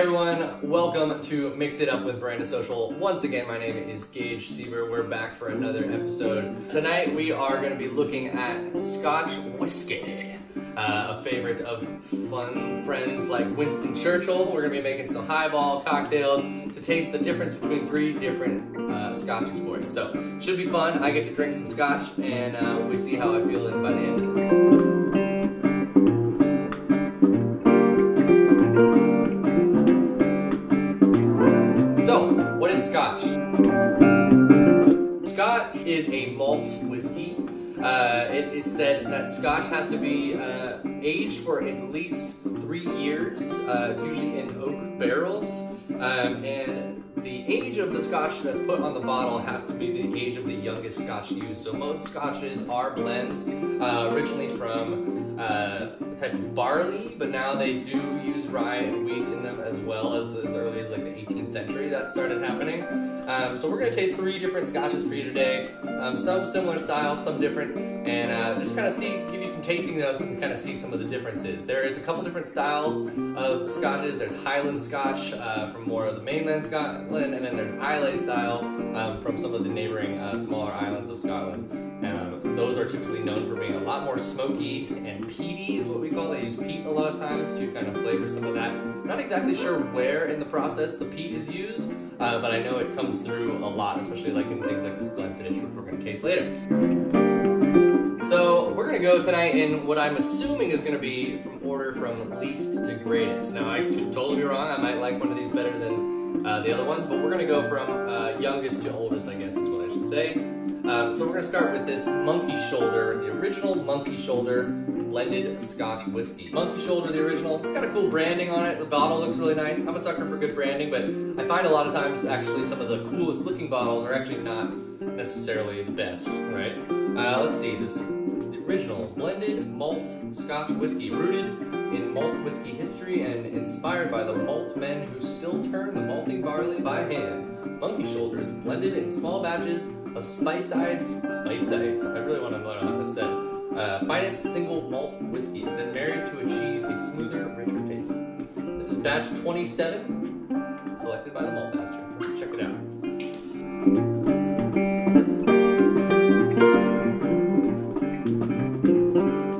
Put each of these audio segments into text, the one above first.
everyone, welcome to Mix It Up with Veranda Social. Once again, my name is Gage Seber. We're back for another episode. Tonight we are going to be looking at Scotch whiskey, a favorite of fun friends like Winston Churchill. We're going to be making some highball cocktails to taste the difference between three different scotches for you. So, should be fun. I get to drink some scotch and we see how I feel by the end of this. Scotch. Scotch is a malt whiskey. It is said that Scotch has to be aged for at least 3 years. It's usually in oak barrels, and the age of the Scotch that's put on the bottle has to be the age of the youngest Scotch used. So most Scotches are blends, originally from a type of barley, but now they do use rye and wheat in them as well, as early as like the 18th century that started happening. So we're going to taste 3 different Scotches for you today, some similar styles, some different, and just kind of give you some tasting notes and kind of see some of the differences. There is a couple different styles of Scotches. There's Highland Scotch from more of the mainland Scotland, and then there's Islay style from some of the neighboring smaller islands of Scotland. Those are typically known for being a lot more smoky and peaty is what we call it. They use peat a lot of times to kind of flavor some of that. I'm not exactly sure where in the process the peat is used, but I know it comes through a lot, especially like in things like this Glenfiddich, which we're going to taste later. So we're going to go tonight in what I'm assuming is going to be from order from least to greatest. Now I could totally be wrong. I might like one of these better than the other ones, but we're going to go from youngest to oldest, I guess is what I should say. So we're going to start with this Monkey Shoulder, the original Monkey Shoulder blended Scotch whiskey. Monkey Shoulder, the original. It's got a cool branding on it. The bottle looks really nice. I'm a sucker for good branding, but I find a lot of times actually some of the coolest looking bottles are actually not necessarily the best, right? Let's see, the original blended malt Scotch whiskey, rooted in malt whiskey history and inspired by the malt men who still turn the malting barley by hand. Monkey Shoulder is blended in small batches of spice-sides, I really want to learn how that's said, finest single malt whiskey is then married to achieve a smoother, richer taste. This is batch 27, selected by the malt master. Let's check it out.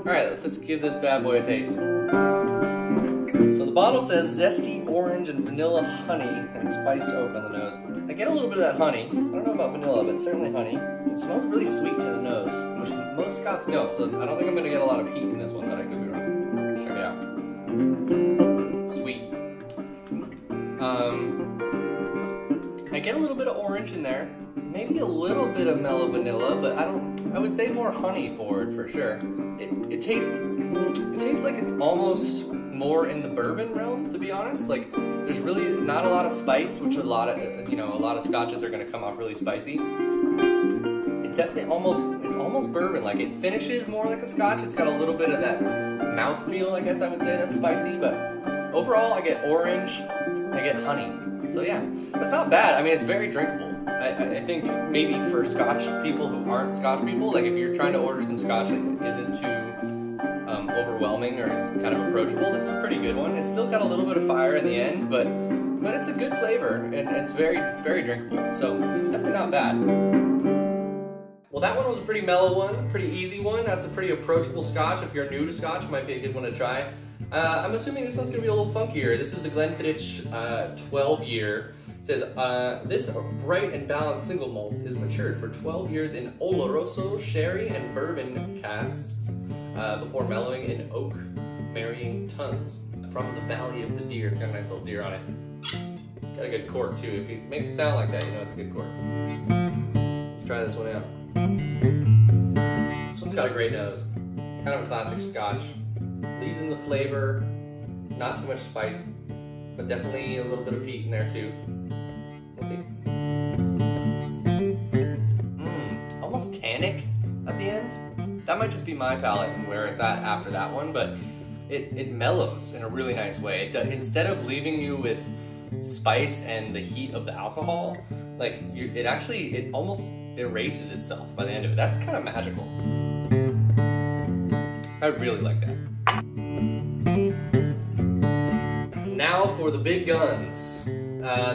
Alright, let's just give this bad boy a taste. So the bottle says zesty orange and vanilla honey and spiced oak on the nose. I get a little bit of that honey. I don't know about vanilla, but certainly honey. It smells really sweet to the nose, which most Scots don't, so I don't think I'm going to get a lot of peat in this one, but I could be wrong. Let's check it out. Sweet. I get a little bit of orange in there, maybe a little bit of mellow vanilla, but I would say more honey forward for sure. It tastes like it's almost more in the bourbon realm, to be honest. Like, there's really not a lot of spice, which a lot of scotches are going to come off really spicy. It's definitely almost bourbon. Like, it finishes more like a scotch. It's got a little bit of that mouthfeel, I guess I would say, that's spicy, but overall I get orange, I get honey. So yeah, that's not bad. I mean, it's very drinkable. I think maybe for Scotch people who aren't Scotch people, like if you're trying to order some Scotch that isn't too overwhelming or is kind of approachable, this is a pretty good one. It's still got a little bit of fire in the end, but it's a good flavor and it's very, very drinkable. So definitely not bad. Well, that one was a pretty mellow one, pretty easy one. That's a pretty approachable Scotch. If you're new to Scotch, it might be a good one to try. I'm assuming this one's going to be a little funkier. This is the Glenfiddich 12-year. It says, this bright and balanced single malt is matured for 12 years in Oloroso, sherry, and bourbon casks before mellowing in oak marrying tons from the Valley of the Deer. It's got a nice little deer on it. Got a good cork too. If it makes it sound like that, you know it's a good cork. Let's try this one out. This one's got a great nose. Kind of a classic Scotch. Leaves in the flavor, not too much spice, but definitely a little bit of peat in there too. We'll see. Almost tannic at the end. That might just be my palate and where it's at after that one, but it mellows in a really nice way. Instead of leaving you with spice and the heat of the alcohol, like it almost erases itself by the end of it. That's kind of magical. I really like that. Now for for the big guns.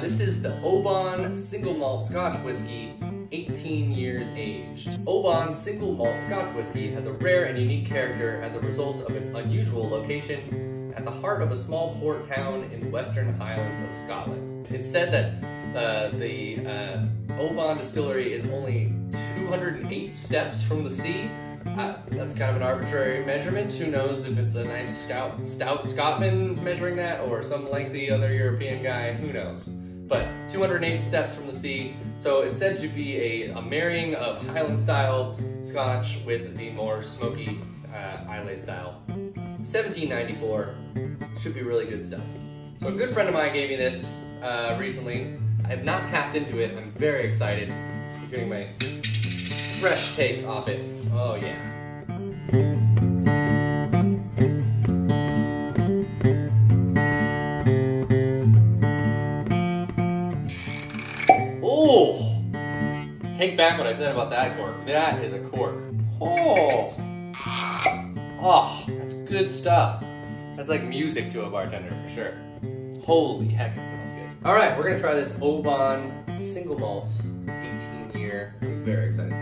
This is the Obon Single Malt Scotch Whiskey, 18 years aged. Obon Single Malt Scotch Whiskey has a rare and unique character as a result of its unusual location at the heart of a small port town in Western Highlands of Scotland. It's said that the Obon distillery is only 208 steps from the sea. That's kind of an arbitrary measurement. Who knows if it's a nice stout Scotsman measuring that or some lengthy other European guy, who knows. But 208 steps from the sea, so it's said to be a marrying of Highland-style Scotch with the more smoky Islay style. 1794, should be really good stuff. So a good friend of mine gave me this recently. I have not tapped into it. I'm very excited. I'm getting my fresh take off it. Oh yeah. Oh! Take back what I said about that cork. That is a cork. Oh! Oh, that's good stuff. That's like music to a bartender for sure. Holy heck, it smells good. All right, we're gonna try this Obon Single Malt 18 year. I'm very excited.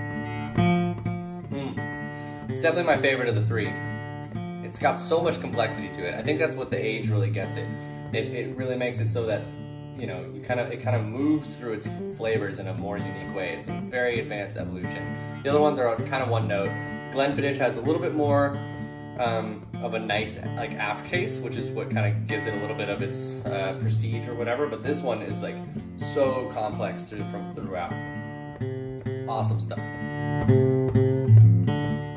It's definitely my favorite of the three. It's got so much complexity to it. I think that's what the age really gets it. It really makes it so that, you know, it kind of moves through its flavors in a more unique way. It's a very advanced evolution. The other ones are kind of one note. Glenfiddich has a little bit more of a nice like aftertaste, which is what kind of gives it a little bit of its prestige or whatever. But this one is like so complex throughout. Awesome stuff.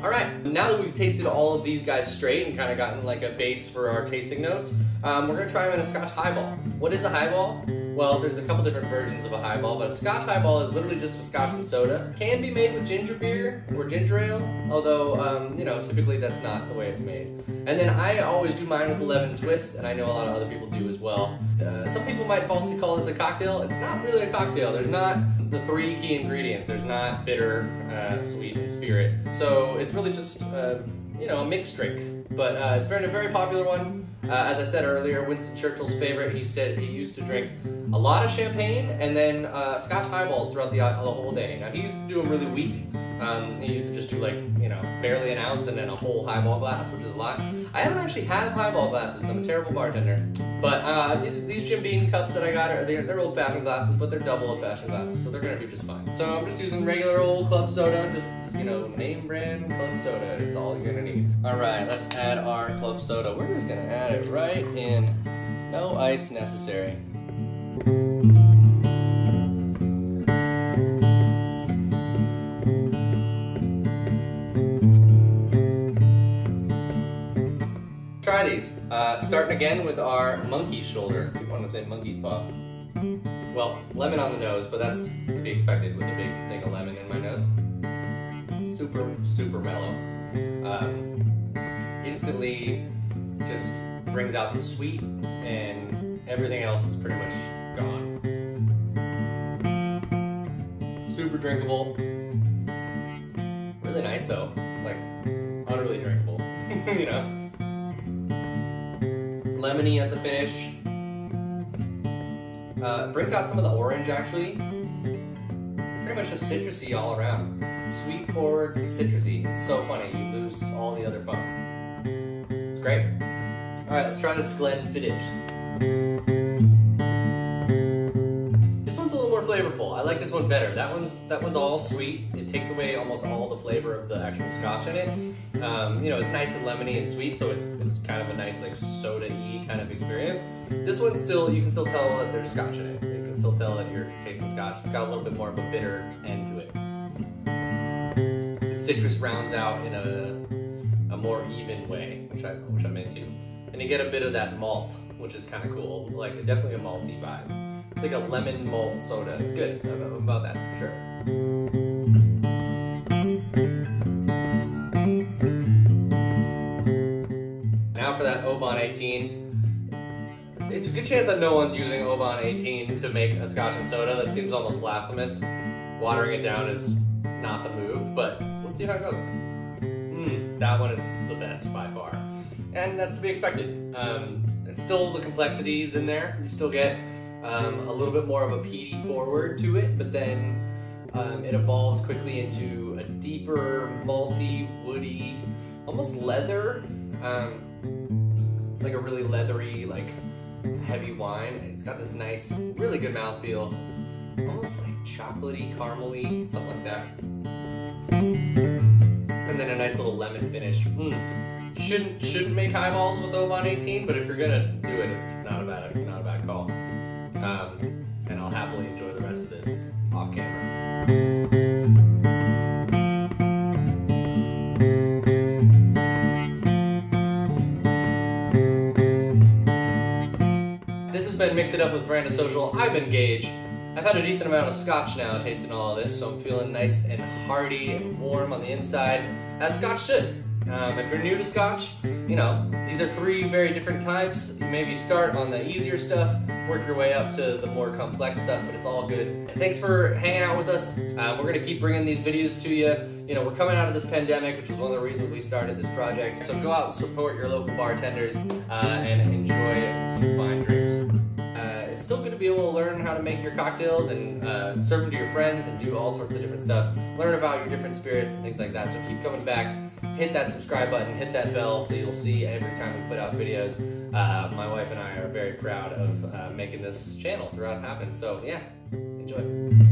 All right, now that we've tasted all of these guys straight and kind of gotten like a base for our tasting notes, we're gonna try them in a Scotch Highball. What is a highball? Well, there's a couple different versions of a highball, but a Scotch Highball is literally just a Scotch and soda. Can be made with ginger beer or ginger ale, although, you know, typically that's not the way it's made. And then I always do mine with a lemon twist, and I know a lot of other people do as well. Some people might falsely call this a cocktail. It's not really a cocktail. There's not the three key ingredients. There's not bitter, sweet, and spirit. So it's really just, you know, a mixed drink. But it's a very popular one. As I said earlier, Winston Churchill's favorite. He said he used to drink a lot of champagne and then Scotch highballs throughout the whole day. Now he used to do them really weak. He used to just do like, you know, barely an ounce and then a whole highball glass, which is a lot. I haven't actually had highball glasses. I'm a terrible bartender. But these Jim Beam cups that I got, they're old-fashioned glasses, but they're double old-fashioned glasses, so they're gonna do just fine. So I'm just using regular old club soda, just you know, name brand club soda. It's all you're gonna need. All right, let's add our club soda. We're just gonna add it right in. No ice necessary. Try these. Starting again with our monkey's shoulder. I keep wanting to say monkey's paw. Well, lemon on the nose, but that's to be expected with a big thing of lemon in my nose. Super mellow. Instantly just brings out the sweet, and everything else is pretty much gone. Super drinkable. Really nice though. Like, utterly drinkable. You know? Lemony at the finish. Brings out some of the orange actually. Pretty much just citrusy all around. Sweet forward, citrusy. It's so funny, you lose all the other funk. It's great. Alright, let's try this Glenfiddich. This one's a little more flavorful. I like this one better. That one's all sweet. It takes away almost all the flavor of the actual scotch in it. You know, it's nice and lemony and sweet, so it's kind of a nice like soda-y kind of experience. This one still, you can still tell that there's scotch in it. You can still tell that you're tasting scotch. It's got a little bit more of a bitter end to it. The citrus rounds out in a more even way, which I'm into. And you get a bit of that malt, which is kind of cool. Like definitely a malty vibe. It's like a lemon malt soda. It's good. I'm about that for sure. Now for that Obon 18. It's a good chance that no one's using Obon 18 to make a scotch and soda. That seems almost blasphemous. Watering it down is not the move, but let's see how it goes. That one is the best by far. And that's to be expected. it's still the complexities in there. You still get a little bit more of a peaty forward to it, but then it evolves quickly into a deeper, malty, woody, almost leather, like a really leathery, like heavy wine. It's got this nice, really good mouthfeel, almost like chocolatey, caramely, something like that. And then a nice little lemon finish. Shouldn't make highballs with Obon 18, but if you're gonna do it, it's not a bad call. And I'll happily enjoy the rest of this off camera. This has been Mix It Up with Veranda Social. I've been Gage. I've had a decent amount of scotch now tasting all of this, so I'm feeling nice and hearty and warm on the inside, as scotch should. If you're new to scotch, you know, these are 3 very different types. You maybe start on the easier stuff, work your way up to the more complex stuff, but it's all good. And thanks for hanging out with us. We're gonna keep bringing these videos to you. You know, we're coming out of this pandemic, which was one of the reasons we started this project. So go out and support your local bartenders and enjoy some fine drinks. It's still good to be able to learn how to make your cocktails and serve them to your friends and do all sorts of different stuff. Learn about your different spirits and things like that. So keep coming back. Hit that subscribe button, hit that bell so you'll see every time we put out videos. My wife and I are very proud of making this channel throughout happen. So yeah, enjoy.